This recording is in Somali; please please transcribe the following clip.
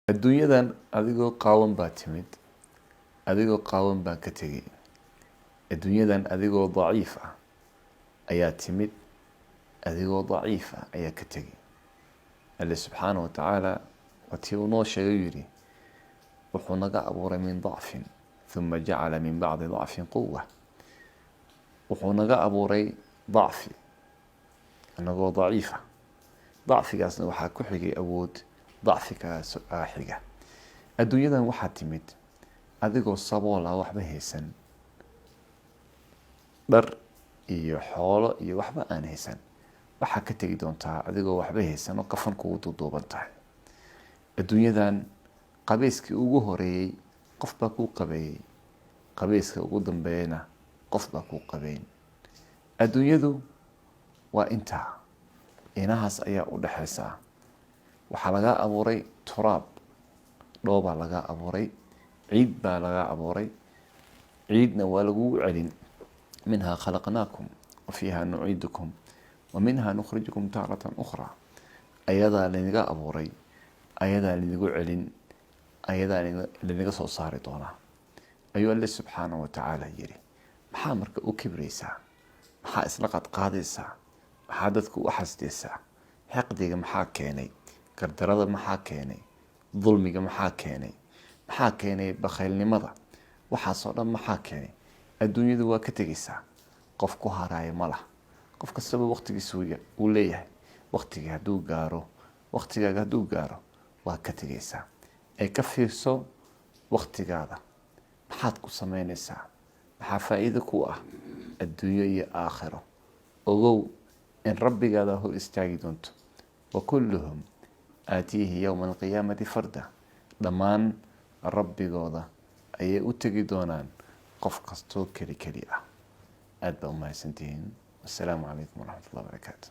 adduunyadan adigoo qaawan baa timid, adigoo qaawan baa ka tegay. adduunyadan adigoo daciif ah ayaa timid, adigoo daciif ah ayaa ka tegay. alle subxaanahu watacaala watii uu noo sheegay yidhi wuxuu naga abuuray min dacfin uma jacala min bacdi dacfin quwa. wuxuu naga abuuray dacfi anagoo daciif ah, dacfigaasna waxaa ku xigay awood, dacfigaas xiga. adduunyadan waxaa timid adigoo sabool ah, waxba haysan, dhar iyo xoolo iyo waxba aan haysan. waxaa ka tegi doontaa adigoo waxba haysan oo kafan kugu duuduuban tahay. adduunyadan qabeyskii ugu horeeyey qof baa kuu qabeeyey, qabeyska ugu dambeeyana qof baa kuu qabeyn. adduunyadu waa intaa, inahaas ayaa u dhexaysaa. waxaa laga abuuray turaab, dhoobaa laga abuuray, ciid baa laga abuuray, ciidna waa lagugu celin. minhaa khalaqnaakum wa fiiha nuciidukum wa minhaa nukhrijukum taaratan ukhraa. ayadaa lanaga abuuray, ayadaa lanagu celin, ayadaa lanaga soo saari doonaa ayuu alle subxaanahu watacaala yidhi. maxaa marka u kibraysaa? maxaa isla qadqaadaysaa? maxaa dadku u xasdaysaa? xaqdiga maxaa keenay? gardarada maxaa keenay? dulmiga maxaa keenay? maxaa keenay bakhaylnimada? waxaasoo dhan maxaa keenay? adduunyadu waa ka tegaysaa, qof ku haraayo ma lah. qof kastaba waqtigiisa uu leeyahay. waqtigii hadduu gaaro, waqtigaaga hadduu gaaro waa ka tegaysaa. ee ka fiirso waqtigaada, maxaad ku samaynaysaa? maxaa faa'iido ku ah adduunyo iyo aakhiro? ogow in rabbigaada hor istaagi doonto. wa kulluhum aatiihi yowma alqiyaamati farda. dhammaan rabbigooda ayay u tegi doonaan qof kastoo keli keli ah. aad baa u mahadsantihiin. wassalaamu calaykum waraxmat ullahi wabarakaatu.